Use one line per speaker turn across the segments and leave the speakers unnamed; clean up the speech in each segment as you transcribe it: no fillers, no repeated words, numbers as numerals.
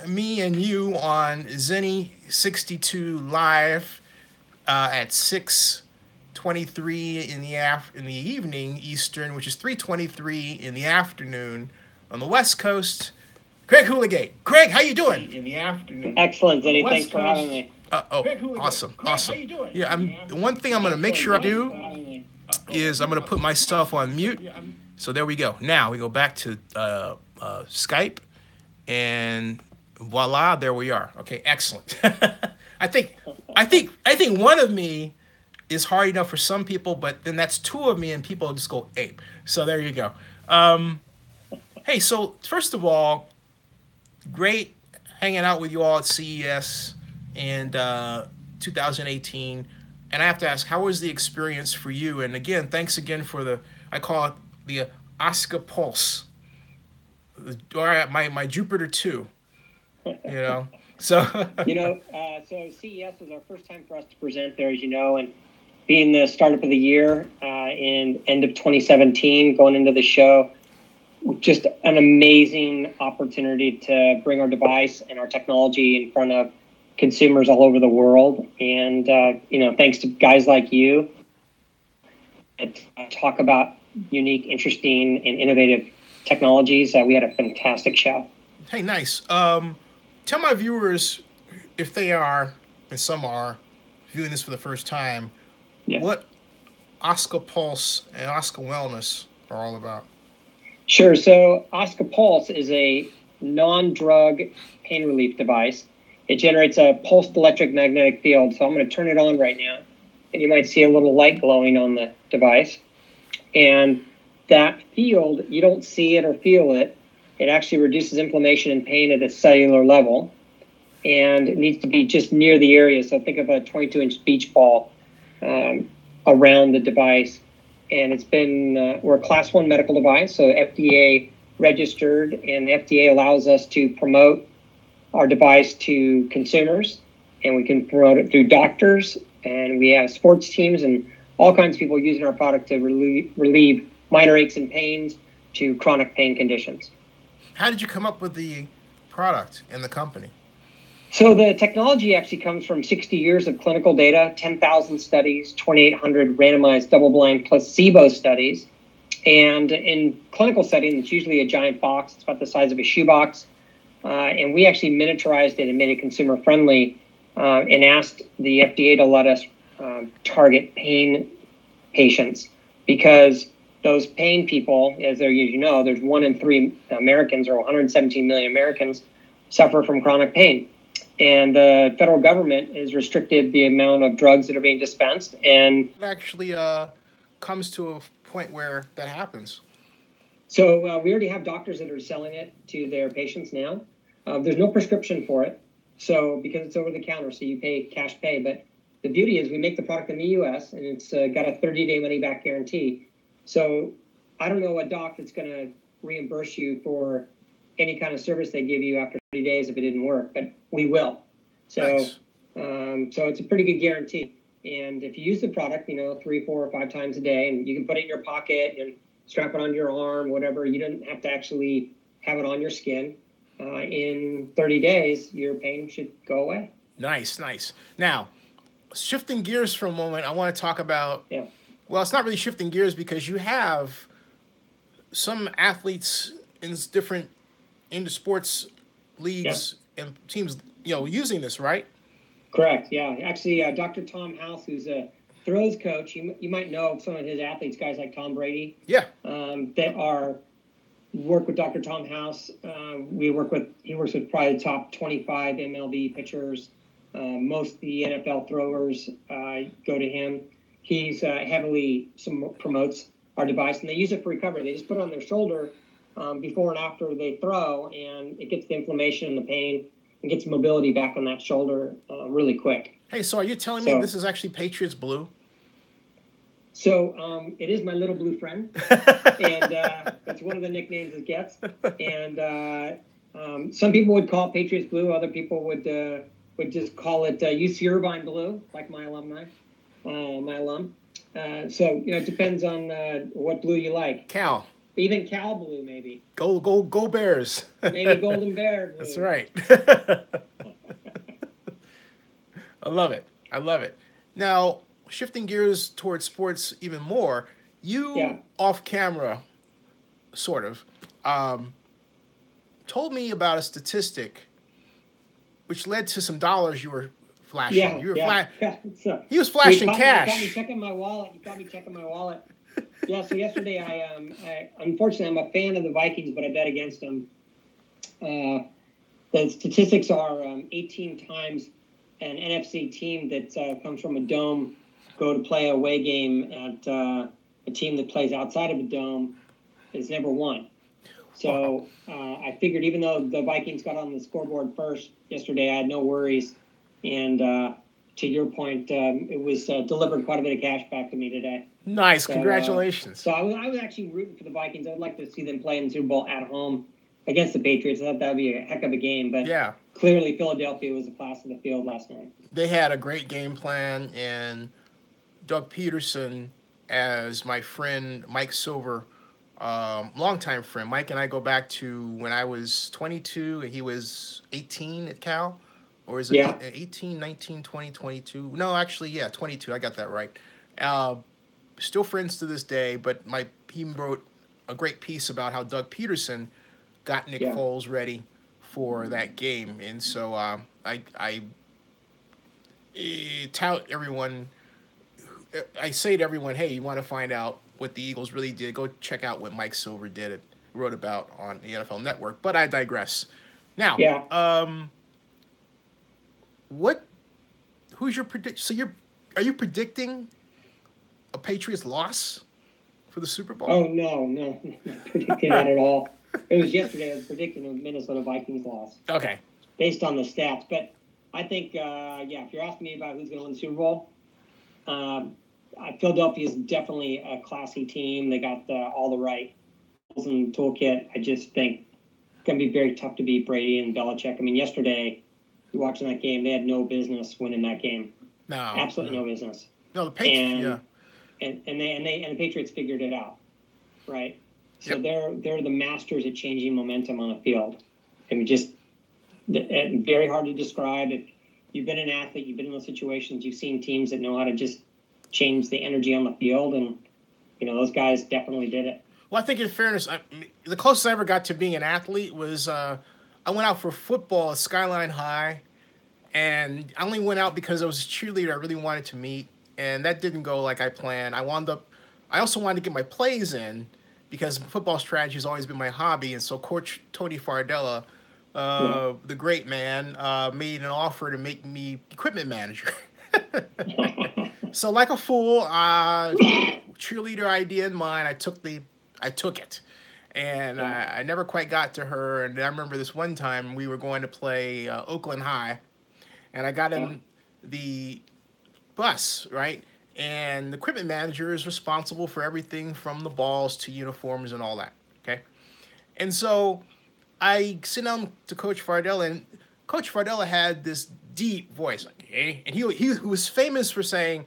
me and you on Zenny 62 live at 6:23 in the evening Eastern, which is 3:23 in the afternoon on the West Coast. Greg Houlgate. Greg, how you doing? In the afternoon.
Excellent, Zenny. Thanks for having me.
Awesome. Yeah, the one thing I'm going to make sure I do is I'm going to put myself on mute. So there we go. Now we go back to Skype, and voila, there we are. Okay, excellent. I think one of me is hard enough for some people, but then that's two of me, and people just go ape. So there you go. Hey, so first of all, great hanging out with you all at CES and 2018. And I have to ask, how was the experience for you? And again, thanks again for I call it the OSKA Pulse, or my Jupiter 2, So
so CES was our first time for us to present there, as you know, and being the startup of the year in end of 2017, going into the show, just an amazing opportunity to bring our device and our technology in front of consumers all over the world. And, thanks to guys like you, talk about unique, interesting, and innovative technologies. We had a fantastic show.
Hey, nice. Tell my viewers, if they are, and some are, viewing this for the first time, what OSKA Pulse and OSKA Wellness are all about.
Sure. So OSKA Pulse is a non-drug pain relief device. It generates a pulsed electromagnetic field. So I'm going to turn it on right now, and you might see a little light glowing on the device. And that field, you don't see it or feel it. It actually reduces inflammation and pain at a cellular level. And it needs to be just near the area. So think of a 22-inch beach ball around the device. And it's been, we're a class 1 medical device, so FDA registered, and the FDA allows us to promote our device to consumers, and we can promote it through doctors, and we have sports teams and all kinds of people using our product to relieve minor aches and pains to chronic pain conditions.
How did you come up with the product and the company?
So the technology actually comes from 60 years of clinical data, 10,000 studies, 2,800 randomized double-blind placebo studies. And in clinical setting, it's usually a giant box. It's about the size of a shoebox. And we actually miniaturized it and made it consumer-friendly and asked the FDA to let us target pain patients, because those pain people, as you know, there's 1 in 3 Americans, or 117 million Americans, suffer from chronic pain. And the federal government has restricted the amount of drugs that are being dispensed. And
it actually comes to a point where that happens.
So we already have doctors that are selling it to their patients now. There's no prescription for it, so because it's over the counter, so you pay cash pay. But the beauty is we make the product in the U.S., and it's got a 30-day money-back guarantee. So I don't know a doc that's going to reimburse you for any kind of service they give you after 30 days if it didn't work, but we will. So,
nice.
So it's a pretty good guarantee. And if you use the product, 3, 4, or 5 times a day, and you can put it in your pocket and strap it on your arm, whatever, you don't have to actually have it on your skin. In 30 days, your pain should go away.
Nice. Now, shifting gears for a moment, I want to talk about, well, it's not really shifting gears because you have some athletes in different into sports leagues and teams, using this, right?
Correct. Yeah. Actually, Dr. Tom House, who's a throws coach, you might know some of his athletes, guys like Tom Brady.
Yeah.
That work with Dr. Tom House. He works with probably the top 25 MLB pitchers. Most of the NFL throwers go to him. He's heavily promotes our device, and they use it for recovery. They just put it on their shoulder before and after they throw, and it gets the inflammation and the pain and gets mobility back on that shoulder really quick.
Hey, so are you telling me this is actually Patriots Blue?
So it is my little blue friend, and that's one of the nicknames it gets. And some people would call it Patriots Blue. Other people would just call it UC Irvine Blue, like my alum. So it depends on what blue you like.
Cal.
Even Cal blue, maybe.
Go Bears.
Maybe Golden Bear blue.
That's right. I love it. I love it. Now, shifting gears towards sports even more, you off camera, sort of, told me about a statistic which led to some dollars you were flashing.
So
he was flashing cash.
You caught me checking my wallet. Yeah, so yesterday I unfortunately I'm a fan of the Vikings, but I bet against them. The statistics are 18 times an NFC team that comes from a dome go to play a away game at a team that plays outside of a dome has never won. So I figured even though the Vikings got on the scoreboard first yesterday, I had no worries. And to your point, it was delivered quite a bit of cash back to me today.
Nice. So, congratulations.
So I was actually rooting for the Vikings. I would like to see them play in the Super Bowl at home against the Patriots. I thought that would be a heck of a game. But clearly Philadelphia was the class of the field last night.
They had a great game plan, and Doug Peterson, as my friend Mike Silver, longtime friend. Mike and I go back to when I was 22 and he was 18 at Cal. Or is it 18, 19, 20, 22? No, actually, 22. I got that right. Still friends to this day, but he wrote a great piece about how Doug Peterson got Nick Foles ready for that game. And so I tout everyone. I say to everyone, hey, you want to find out what the Eagles really did, go check out what Mike Silver wrote about on the NFL Network. But I digress. Now, who's your prediction? So are you predicting a Patriots loss for the Super Bowl?
Oh, no, not predicting that at all. It was yesterday. I was predicting a Minnesota Vikings loss.
Okay.
Based on the stats. But I think, if you're asking me about who's going to win the Super Bowl, Philadelphia is definitely a classy team. They got all the right tools in the toolkit. I just think it's going to be very tough to beat Brady and Belichick. I mean, yesterday, watching that game, they had no business winning that game.
No.
Absolutely no business.
No, the Patriots,
And the Patriots figured it out, right? So they're the masters at changing momentum on the field. I mean, just very hard to describe. If you've been an athlete, you've been in those situations, you've seen teams that know how to just change the energy on the field, and those guys definitely did it.
Well, I think in fairness, the closest I ever got to being an athlete was I went out for football at Skyline High, and I only went out because I was a cheerleader I really wanted to meet, and that didn't go like I planned. I also wanted to get my plays in because football strategy has always been my hobby, and so Coach Tony Fardella, the great man, made an offer to make me equipment manager. So like a fool, cheerleader idea in mind, I took it. And I never quite got to her. And I remember this one time we were going to play Oakland High, and I got in the bus, right? And the equipment manager is responsible for everything from the balls to uniforms and all that, okay? And so I sit down to Coach Fardella, and Coach Fardella had this deep voice, like, hey, and he was famous for saying,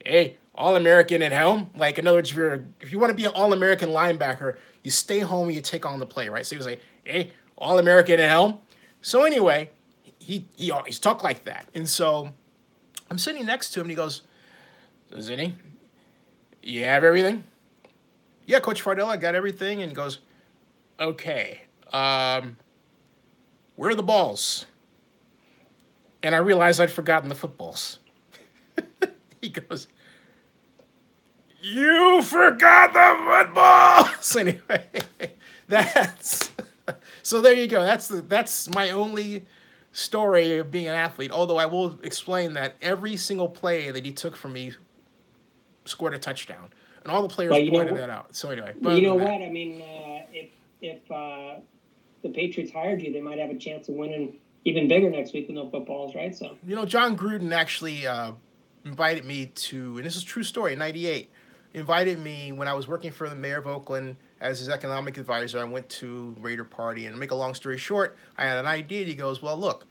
hey, All-American at helm. Like, in other words, if you want to be an All-American linebacker, you stay home and you take on the play, right? So he was like, hey, All-American at helm. So anyway, he always talked like that. And so I'm sitting next to him, and he goes, so Zinni, you have everything? Yeah, Coach Fardella, I got everything. And he goes, okay, where are the balls? And I realized I'd forgotten the footballs. He goes, you forgot the footballs. Anyway, so there you go. That's my only story of being an athlete. Although I will explain that every single play that he took from me scored a touchdown, and all the players pointed that out. So anyway,
you know what? I mean, if the Patriots hired you, they might have a chance of winning even bigger next week with no footballs, right? So
John Gruden actually invited me to, and this is a true story. In '98, invited me when I was working for the mayor of Oakland as his economic advisor. I went to Raider party, and to make a long story short, I had an idea. He goes, well, look,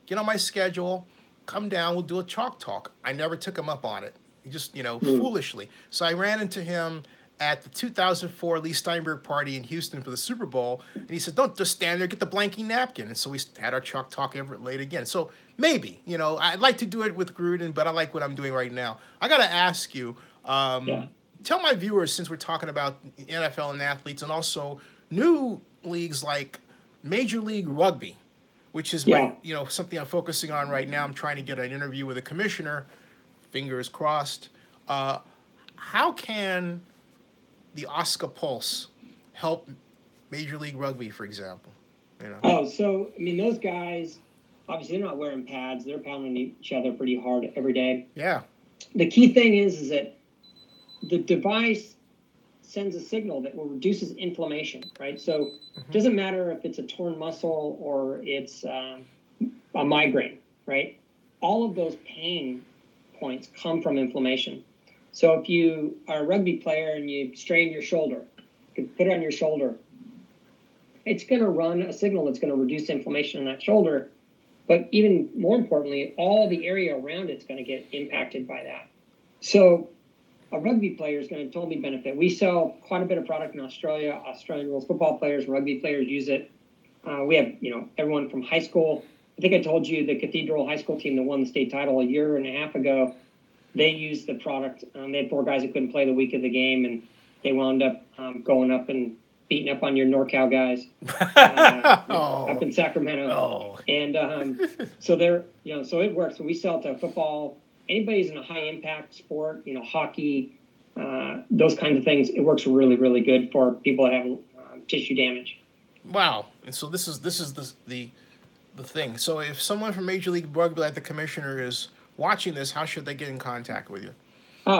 get on my schedule, come down, we'll do a chalk talk. I never took him up on it. He just, foolishly. So I ran into him at the 2004 Lee Steinberg party in Houston for the Super Bowl, and he said, "Don't just stand there, get the blanking napkin." And so we had our Chuck Talk Everett late again. So maybe, I'd like to do it with Gruden, but I like what I'm doing right now. I got to ask you, tell my viewers, since we're talking about NFL and athletes, and also new leagues like Major League Rugby, which is something I'm focusing on right now. I'm trying to get an interview with a commissioner. Fingers crossed. How can the OSKA Pulse help Major League Rugby, for example?
Oh, so I mean, those guys obviously they're not wearing pads; they're pounding each other pretty hard every day.
Yeah.
The key thing is that the device sends a signal that reduces inflammation, right? So it doesn't matter if it's a torn muscle or it's a migraine, right? All of those pain points come from inflammation. So if you are a rugby player and you strain your shoulder, you can put it on your shoulder, it's going to run a signal that's going to reduce inflammation in that shoulder. But even more importantly, all the area around it's going to get impacted by that. So a rugby player is going to totally benefit. We sell quite a bit of product in Australia. Australian rules football players, rugby players use it. We have, everyone from high school. I think I told you the Cathedral High School team that won the state title a year and a half ago, they used the product. They had 4 guys that couldn't play the week of the game, and they wound up going up and beating up on your NorCal guys up in Sacramento.
Oh.
And so they're, so it works. So we sell to football. Anybody's in a high impact sport, hockey, those kinds of things. It works really, really good for people that have tissue damage.
Wow. And so this is the thing. So if someone from Major League Rugby, like the commissioner, is watching this, how should they get in contact with you?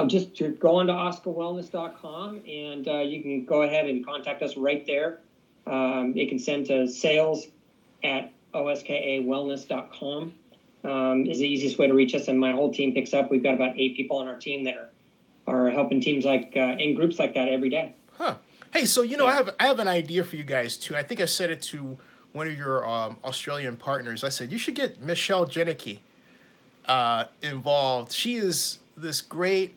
Just to go on to oskawellness.com, and you can go ahead and contact us right there. You can send to sales@oskawellness.com. Is the easiest way to reach us, and my whole team picks up. We've got about 8 people on our team that are helping teams like in groups like that every day.
Huh. Hey, so I have an idea for you guys too. I think I said it to one of your Australian partners. I said you should get Michelle Janicki involved. She is this great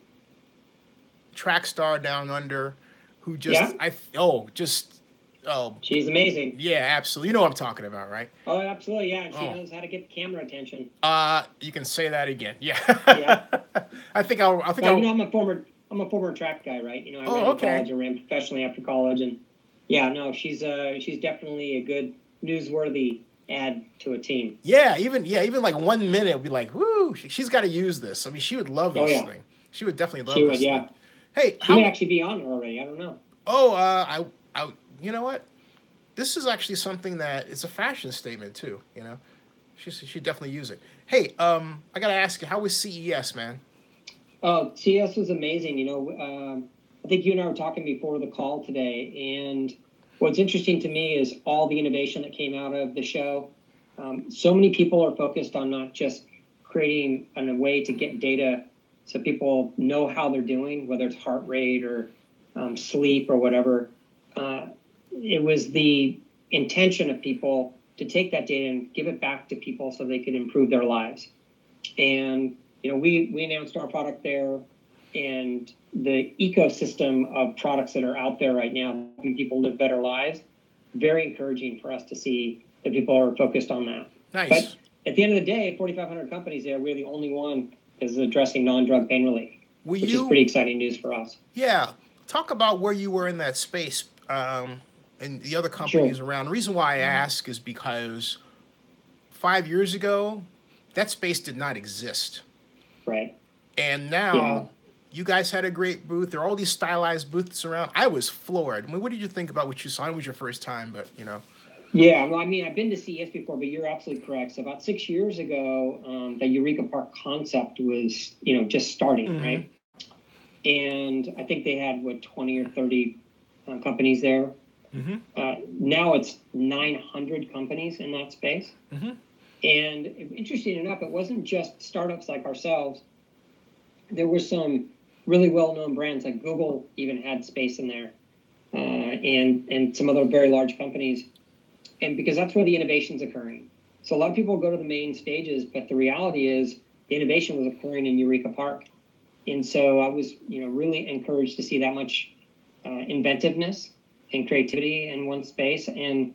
track star down under who just
she's amazing.
Yeah, absolutely. You know what I'm talking about, right?
Oh, absolutely. Yeah, and she knows how to get camera attention.
You can say that again. Yeah.
Yeah.
I'm
a former track guy, right? I ran college and ran professionally after college, and she's definitely a good newsworthy add to a team.
Yeah, even like 1 minute would be like, woo, she's got to use this. I mean, she would love this thing. She would definitely love this thing. Hey,
she may actually be on her already. I don't know.
Oh, I you know what? This is actually something that it's a fashion statement too. She'd definitely use it. Hey, I gotta ask you, how was CES, man?
Oh, CES was amazing. I think you and I were talking before the call today, and what's interesting to me is all the innovation that came out of the show. So many people are focused on not just creating a way to get data so people know how they're doing, whether it's heart rate or sleep or whatever. It was the intention of people to take that data and give it back to people so they could improve their lives. And, we announced our product there, and the ecosystem of products that are out there right now, helping people live better lives, very encouraging for us to see that people are focused on that.
Nice.
But at the end of the day, 4,500 companies there, we're the only one that's addressing non-drug pain relief, which is pretty exciting news for us.
Yeah. Talk about where you were in that space and the other companies around. The reason why I ask is because 5 years ago, that space did not exist.
Right.
And now you guys had a great booth. There are all these stylized booths around. I was floored. I mean, what did you think about what you saw? It was your first time, but
Yeah, well, I mean, I've been to CES before, but you're absolutely correct. So about 6 years ago, the Eureka Park concept was, just starting, right? And I think they had 20 or 30 companies there. Now it's 900 companies in that space. And interesting enough, it wasn't just startups like ourselves. There were some really well-known brands, like Google even had space in there, and some other very large companies. And because that's where the innovation's occurring. So a lot of people go to the main stages, but the reality is the innovation was occurring in Eureka Park. And so I was, really encouraged to see that much inventiveness and creativity in one space. And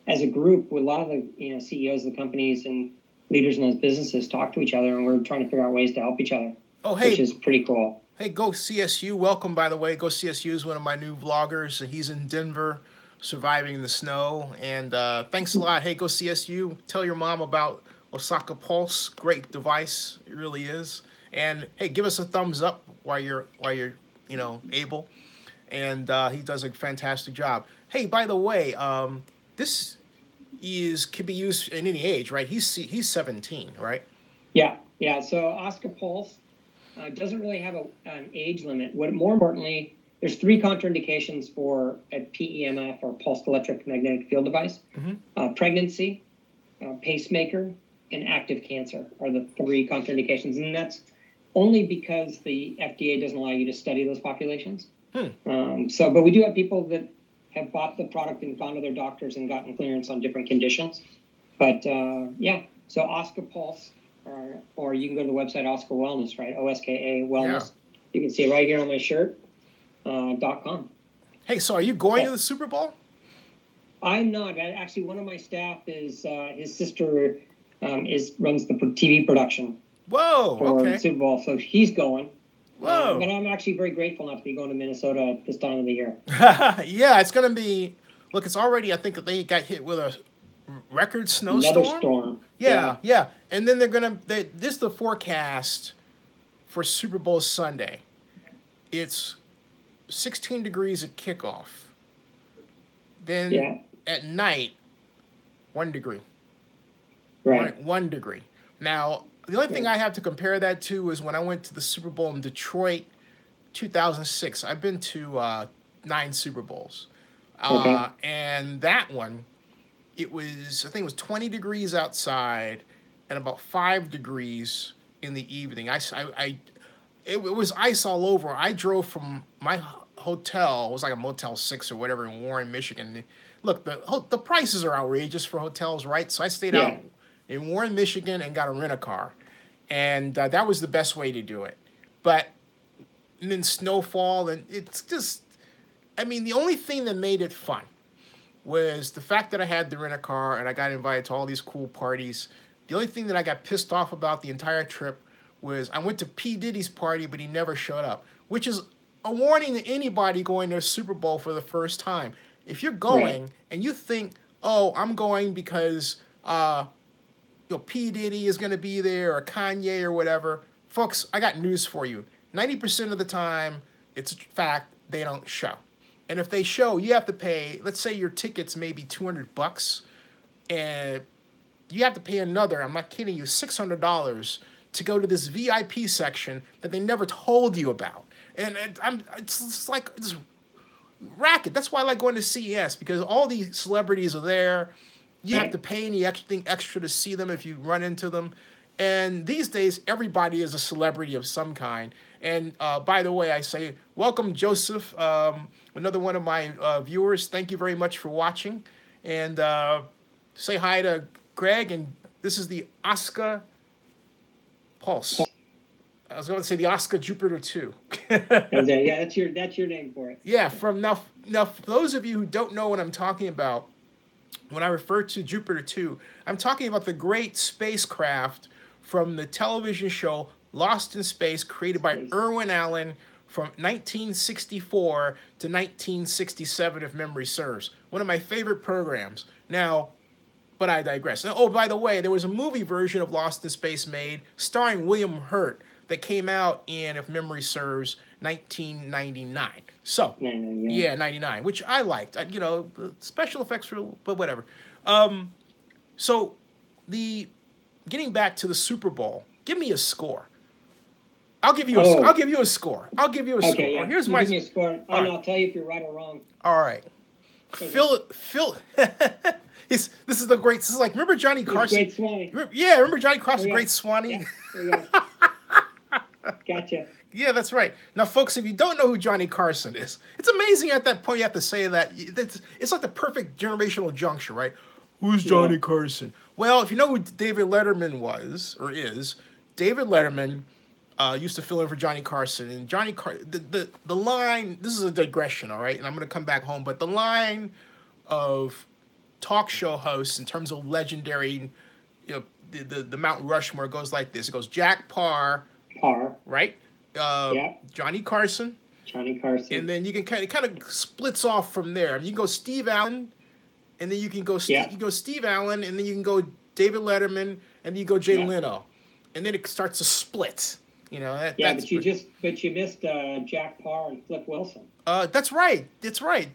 as a group, with a lot of the CEOs of the companies and leaders in those businesses talk to each other, and we're trying to figure out ways to help each other.
Oh, hey,
which is pretty cool.
Hey, Go CSU. Welcome, by the way. Go CSU is one of my new vloggers. He's in Denver, surviving the snow. And thanks a lot. Hey, Go CSU. Tell your mom about Osaka Pulse. Great device. It really is. And hey, give us a thumbs up while you're able. And he does a fantastic job. Hey, by the way, this can be used in any age, right? He's 17, right?
Yeah. So OSKA Pulse doesn't really have an age limit. More importantly, there's 3 contraindications for a PEMF or pulsed electric magnetic field device. Mm-hmm. Pregnancy, pacemaker, and active cancer are the 3 contraindications, and that's only because the FDA doesn't allow you to study those populations. But we do have people that have bought the product and gone to their doctors and gotten clearance on different conditions. But so OSKA Pulse, or you can go to the website OSKA Wellness, right? OSKA Wellness. Yeah. You can see it right here on my shirt. .com.
Hey, so are you going to the Super Bowl?
I'm not. Actually, one of my staff is his sister runs the TV production.
Whoa.
For the Super Bowl, so he's going.
Whoa.
But I'm actually very grateful not to be going to Minnesota at this time of the year.
Yeah, it's going to be. Look, it's already. I think they got hit with a record snowstorm.
Another storm.
Yeah. And then this is the forecast for Super Bowl Sunday. It's 16 degrees at kickoff. Then at night, 1 degree.
Right.
1 degree. Now, the only thing I have to compare that to is when I went to the Super Bowl in Detroit, 2006. I've been to 9 Super Bowls. And that one, I think it was 20 degrees outside and about 5 degrees in the evening. It was ice all over. I drove from my hotel. It was like a Motel 6 or whatever in Warren, Michigan. Look, the prices are outrageous for hotels, right? So I stayed out in Warren, Michigan, and got a rent-a-car. And that was the best way to do it. But then snowfall, and it's just, the only thing that made it fun was the fact that I had the rent-a-car and I got invited to all these cool parties. The only thing that I got pissed off about the entire trip was I went to P. Diddy's party, but he never showed up, which is a warning to anybody going to a Super Bowl for the first time. If you're going and you think, oh, I'm going because P. Diddy is going to be there or Kanye or whatever, folks, I got news for you. 90% of the time, it's a fact, they don't show. And if they show, you have to pay, let's say your ticket's maybe $200, and you have to pay another, I'm not kidding you, $600 to go to this VIP section that they never told you about. And it's like this racket. That's why I like going to CES, because all these celebrities are there. You have to pay anything extra to see them if you run into them. And these days, everybody is a celebrity of some kind. And by the way, I say, welcome, Joseph, another one of my viewers. Thank you very much for watching. And say hi to Greg. And this is the OSKA Pulse. I was going to say the OSKA Jupiter 2.
Yeah, that's your name for it.
Yeah, now for those of you who don't know what I'm talking about, when I refer to Jupiter 2, I'm talking about the great spacecraft from the television show Lost in Space, created by Irwin Allen from 1964 to 1967, if memory serves. One of my favorite programs. Now, but I digress. Oh, by the way, there was a movie version of Lost in Space made starring William Hurt that came out in, if memory serves, 1999. So, 99, which I liked. Special effects were, but whatever. So, getting back to the Super Bowl, give me a score. I'll give you a score.
Okay, yeah.
Here's
give me a score, and I'll tell you if you're right or wrong.
All right. Phil. This is like, remember Johnny Carson?
Great Swanee.
Remember Johnny Carson, Great Swanee?
Yeah, gotcha.
Yeah, that's right. Now, folks, if you don't know who Johnny Carson is, it's amazing at that point you have to say that. It's like the perfect generational juncture, right? Who's Johnny Carson? Well, if you know who David Letterman was or is, David Letterman used to fill in for Johnny Carson, and the line. This is a digression, all right, and I'm going to come back home. But the line of talk show hosts in terms of legendary, the Mount Rushmore goes like this. It goes Jack Parr, right? Johnny Carson, and then you can kind of splits off from there. You can go Steve Allen, and then you can go Steve Allen, and then you can go David Letterman, and then you go Jay Leno, and then it starts to split. But
you missed Jack Parr and Flip Wilson.
That's right.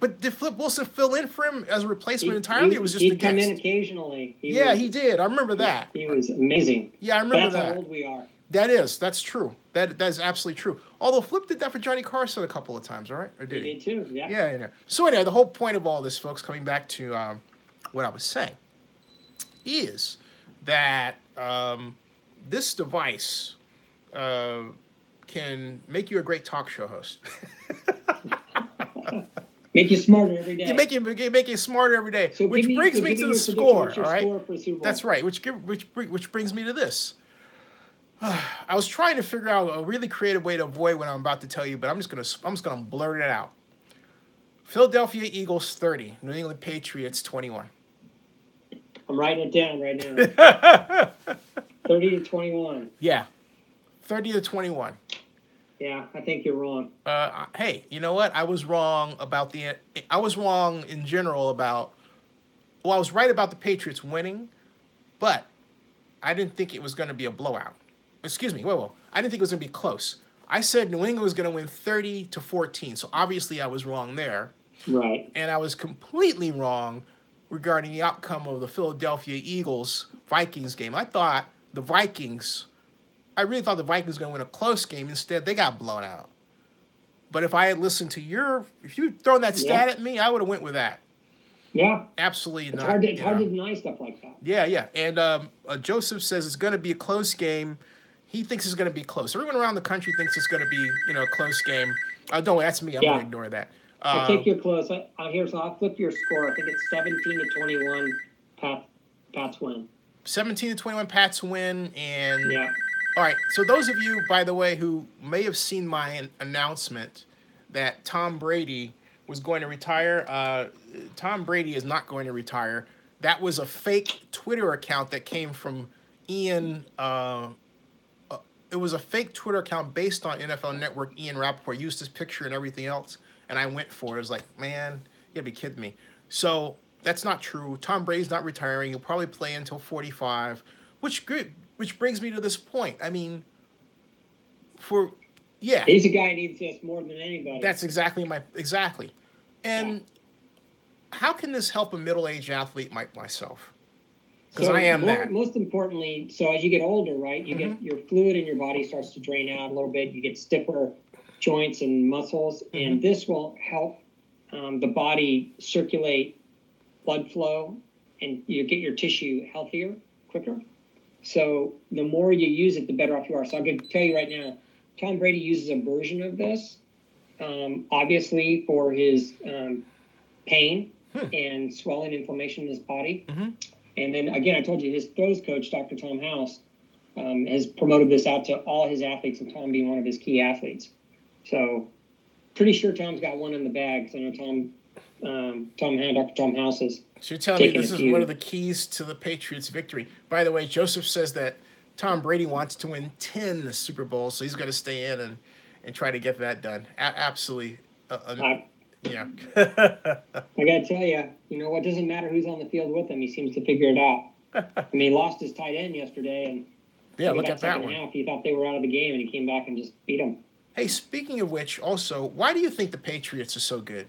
But did Flip Wilson fill in for him as a replacement entirely? It was just
he'd come in occasionally.
He did. I remember that.
He was amazing.
Yeah, I remember that.
That's how old we are.
That's true. That is absolutely true. Although Flip did that for Johnny Carson a couple of times, all right? Or did he?
Did too, yeah.
Yeah. So anyway, the whole point of all this, folks, coming back to what I was saying, is that this device can make you a great talk show host.
Make you smarter every day.
Yeah, make you smarter every day.
So
which brings me to the score. All right,
score
that's right. Which brings me to this. I was trying to figure out a really creative way to avoid what I'm about to tell you, but I'm just gonna blurt it out. Philadelphia Eagles 30, New England Patriots 21.
I'm writing it down right now. 30-21.
Yeah, 30-21.
Yeah, I think you're wrong.
Hey, you know what? I was wrong in general about. Well, I was right about the Patriots winning, but I didn't think it was going to be a blowout. Excuse me. Whoa. I didn't think it was going to be close. I said New England was going to win 30-14. So obviously I was wrong there.
Right.
And I was completely wrong regarding the outcome of the Philadelphia Eagles Vikings game. I really thought the Vikings were going to win a close game. Instead, they got blown out. But if I had listened to if you'd thrown that stat at me, I would have went with that.
Yeah.
Absolutely not.
It's hard to deny stuff like that.
Yeah. And Joseph says it's going to be a close game. He thinks it's going to be close. Everyone around the country thinks it's going to be, a close game. Don't, that's me. I'm going to ignore that.
I think you're close. I'll flip your score. I think it's 17-21. Pats win.
17-21 Pats win. And
yeah.
All right. So those of you, by the way, who may have seen my announcement that Tom Brady was going to retire, Tom Brady is not going to retire. That was a fake Twitter account that came from Ian. It was a fake Twitter account based on NFL Network. Ian Rappaport used his picture and everything else, and I went for it. I was like, man, you gotta be kidding me. So that's not true. Tom Brady's not retiring. He'll probably play until 45, which brings me to this point. I mean,
he's a guy who needs this more than anybody.
That's exactly. And how can this help a middle-aged athlete like myself? Because I am that.
Most importantly, so as you get older, right, you get your fluid in your body starts to drain out a little bit. You get stiffer joints and muscles, and this will help the body circulate blood flow, and you get your tissue healthier quicker. So the more you use it, the better off you are. So I can tell you right now, Tom Brady uses a version of this, obviously for his pain and swelling inflammation in his body. And then, again, I told you, his throws coach, Dr. Tom House, has promoted this out to all his athletes, and Tom being one of his key athletes. So pretty sure Tom's got one in the bag. So I know Dr. Tom House is.
So you're telling me this is one of the keys to the Patriots' victory. By the way, Joseph says that Tom Brady wants to win 10 Super Bowls, so he's got to stay in and try to get that done. Absolutely. Yeah.
I got to tell you, what doesn't matter who's on the field with him. He seems to figure it out. I mean, he lost his tight end yesterday, and
look at that one.
Half, he thought they were out of the game, and he came back and just beat them.
Hey, speaking of which, also, why do you think the Patriots are so good?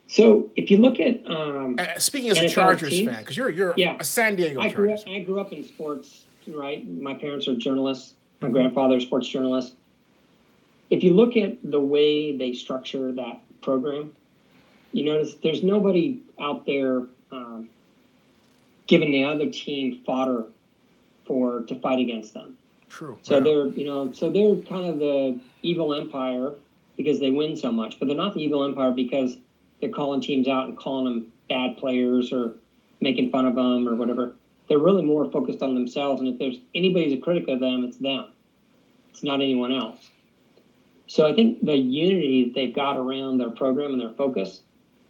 So if you look at
speaking as a Chargers fan, because you're a San Diego Chargers.
I grew up in sports, right? My parents are journalists. My grandfather is a sports journalist. If you look at the way they structure that program, you notice there's nobody out there giving the other team fodder to fight against them.
True.
So they're kind of the evil empire because they win so much, but they're not the evil empire because they're calling teams out and calling them bad players or making fun of them or whatever. they're really more focused on themselves. And if there's anybody's a critic of them, it's them. It's not anyone else. So I think the unity that they've got around their program and their focus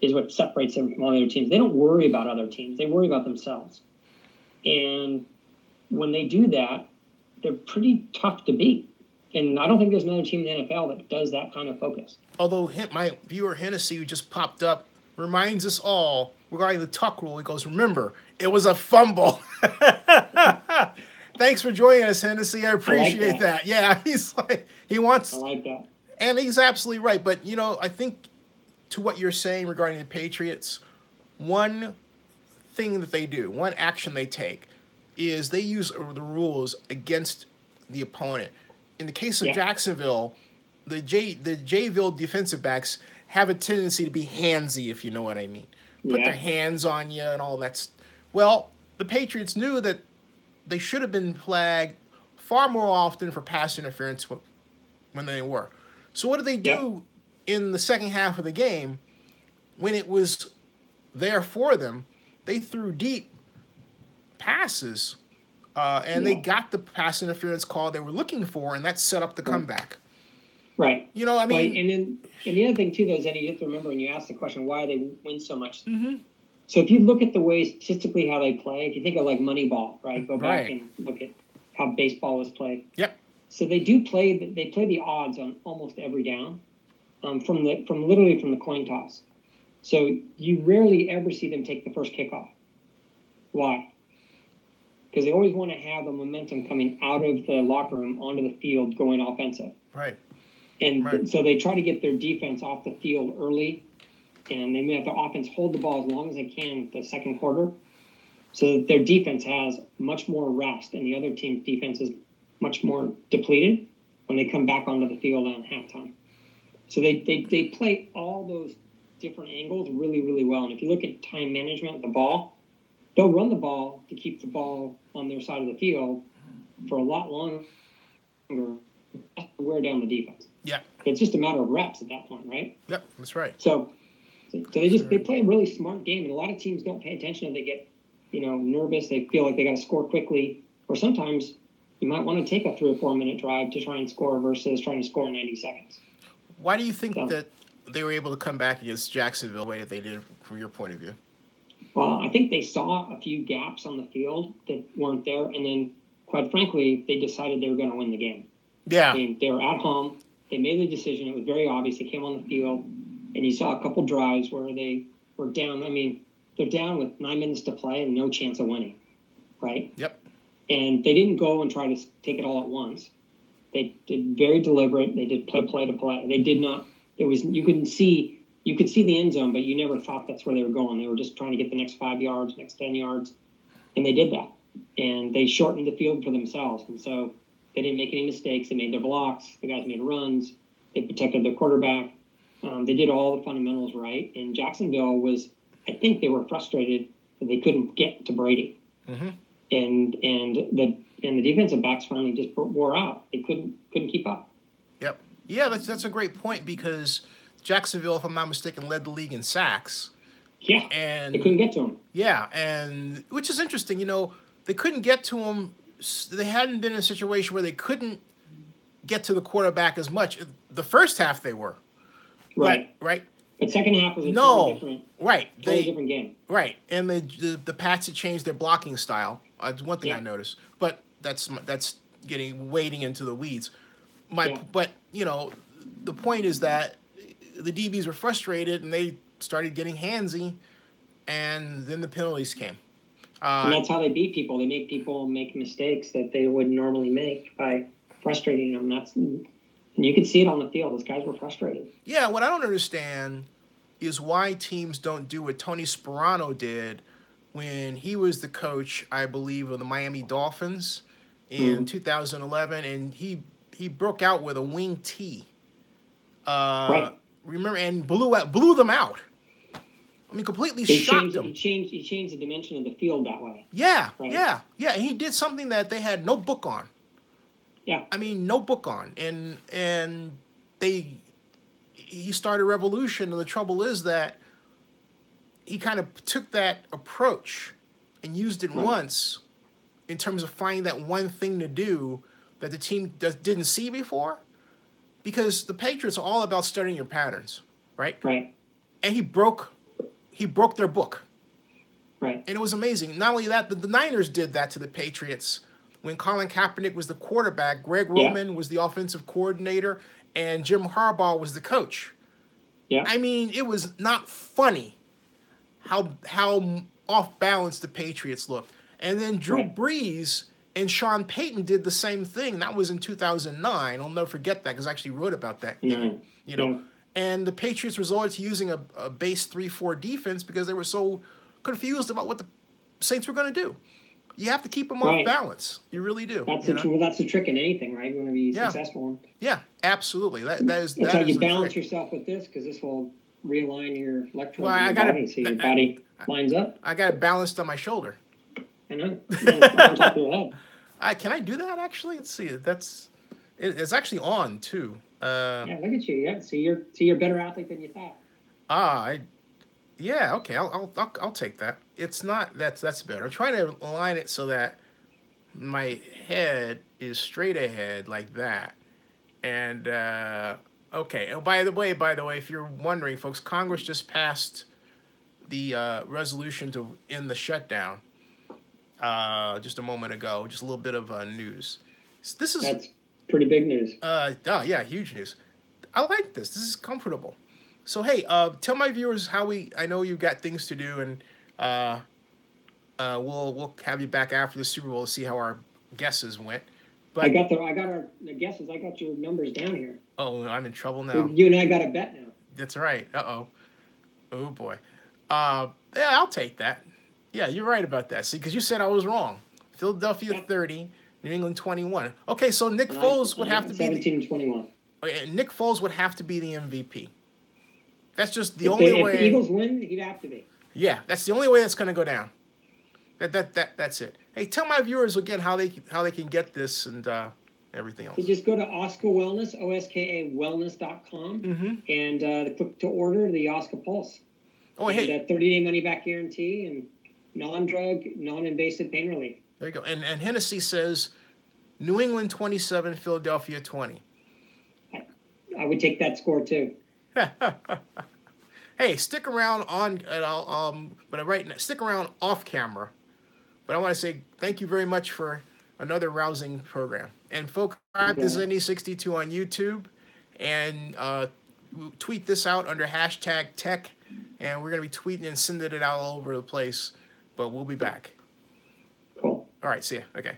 is what separates them from all the other teams. They don't worry about other teams. They worry about themselves. And when they do that, they're pretty tough to beat. And I don't think there's another team in the NFL that does that kind of focus.
Although my viewer Hennessy, who just popped up, reminds us all regarding the tuck rule. He goes, remember, it was a fumble. Thanks for joining us, Hennessy. I appreciate that. Yeah, he's like, he wants.
I like that.
And he's absolutely right. But, you know, I think to what you're saying regarding the Patriots, one thing that they do, one action they take, is they use the rules against the opponent. In the case of Jacksonville, the Jayville defensive backs have a tendency to be handsy, if you know what I mean. Put their hands on you and all that. Well, the Patriots knew that they should have been flagged far more often for pass interference when they were. So what did they do in the second half of the game when it was there for them? They threw deep passes, and they got the pass interference call they were looking for, and that set up the comeback.
Right.
You know, I mean...
And the other thing, too, though, is that you have to remember when you ask the question why they win so much. Mm-hmm. So if you look at the way statistically how they play, if you think of like Moneyball, right? Go back and look at how baseball was played.
Yep.
So they play the odds on almost every down, from literally from the coin toss. So you rarely ever see them take the first kickoff. Why? Because they always want to have the momentum coming out of the locker room onto the field going offensive.
Right.
And so they try to get their defense off the field early, and they may have the offense hold the ball as long as they can the second quarter, so that their defense has much more rest and the other team's defense is much more depleted when they come back onto the field on halftime. So they play all those different angles really, really well. And if you look at time management of the ball, they'll run the ball to keep the ball on their side of the field for a lot longer to wear down the defense.
Yeah.
It's just a matter of reps at that point, right?
Yep, that's right.
So they play a really smart game, and a lot of teams don't pay attention. They get, nervous. They feel like they got to score quickly, or sometimes you might want to take a 3 or 4 minute drive to try and score versus trying to score in 90 seconds.
Why do you think that they were able to come back against Jacksonville the way that they did from your point of view?
Well, I think they saw a few gaps on the field that weren't there, and then, quite frankly, they decided they were going to win the game.
Yeah.
I mean, they were at home. They made the decision. It was very obvious. They came on the field, and you saw a couple drives where they were down. I mean, they're down with 9 minutes to play and no chance of winning, right?
Yep.
And they didn't go and try to take it all at once. They did very deliberate. They did play to play. They did not. You could see the end zone, but you never thought that's where they were going. They were just trying to get the next 5 yards, next 10 yards, and they did that. And they shortened the field for themselves, and so they didn't make any mistakes. They made their blocks. The guys made runs. They protected their quarterback. They did all the fundamentals right. And Jacksonville I think they were frustrated that they couldn't get to Brady. Mm-hmm. And the defensive backs finally just wore out. They couldn't keep up.
Yep. Yeah, that's a great point because Jacksonville, if I'm not mistaken, led the league in sacks.
Yeah.
And
they couldn't get to him.
Yeah, and which is interesting. They couldn't get to him. They hadn't been in a situation where they couldn't get to the quarterback as much. The first half they were.
Right.
Right.
But second half was a totally different game.
Right. And the Pats had changed their blocking style. One thing I noticed. But that's wading into the weeds. But the point is that the DBs were frustrated and they started getting handsy, and then the penalties came.
And that's how they beat people. They make people make mistakes that they wouldn't normally make by frustrating them. And you could see it on the field. Those guys were frustrated.
Yeah, what I don't understand is why teams don't do what Tony Sparano did when he was the coach, I believe, of the Miami Dolphins in 2011, and he broke out with a wing T.
Right.
Remember, and blew them out. I mean, completely shocked them.
He changed the dimension of the field that way.
Yeah,
right?
yeah. And he did something that they had no book on.
Yeah.
I mean, no book on. And he started a revolution, and the trouble is that he kind of took that approach and used it once in terms of finding that one thing to do that the team didn't see before, because the Patriots are all about studying your patterns, right?
Right.
And he broke their book.
Right.
And it was amazing. Not only that, the Niners did that to the Patriots when Colin Kaepernick was the quarterback, Greg Roman was the offensive coordinator, and Jim Harbaugh was the coach.
Yeah.
I mean, it was not funny how off balance the Patriots looked. And then Drew Brees and Sean Payton did the same thing. That was in 2009. I'll never forget that because I actually wrote about that. You know, and the Patriots resorted to using a base 3-4 defense because they were so confused about what the Saints were going to do. You have to keep them off balance. You really do.
That's that's the trick in anything, right? You want to be successful.
Yeah, absolutely. That's
how you balance yourself with this, because this will realign your electrons in your body, so your body lines up.
I got it balanced on my shoulder.
I know. On top of your head.
Can I do that actually? Let's see. It's actually on too.
Yeah, look at you. Yeah, so you're a better athlete than you thought.
Yeah, okay, I'll take that. It's not that's better. I'm trying to align it so that my head is straight ahead like that. And okay. Oh, by the way, if you're wondering, folks, Congress just passed the resolution to end the shutdown just a moment ago. Just a little bit of news.
That's pretty big news.
Yeah, huge news. I like this. This is comfortable. So hey, tell my viewers I know you've got things to do, and we'll have you back after the Super Bowl to see how our guesses went. But
I got the guesses. I got your numbers down here.
Oh, I'm in trouble now.
You and I got a bet now.
That's right. Oh boy. Yeah, I'll take that. Yeah, you're right about that. See, because you said I was wrong. Philadelphia 30, New England 21. Okay, so Nick Foles would have to be
17-21.
Okay, Nick Foles would have to be the MVP. That's just the only way.
If the Eagles win, he'd have to be.
Yeah, that's the only way that's going to go down. That's it. Hey, tell my viewers again how they can get this and everything else.
So just go to OSKA Wellness, OSKA Wellness.com, and click to order the OSKA Pulse.
Oh, hey.
30-day money-back guarantee and non-drug, non-invasive pain relief.
There you go. And Hennessy says New England 27, Philadelphia 20.
I would take that score too.
Hey, stick around stick around off camera. But I want to say thank you very much for another rousing program. And folks, subscribe to Zenny62 on YouTube, and tweet this out under #tech, and we're going to be tweeting and sending it out all over the place. But we'll be back.
Cool.
All right, see ya. Okay.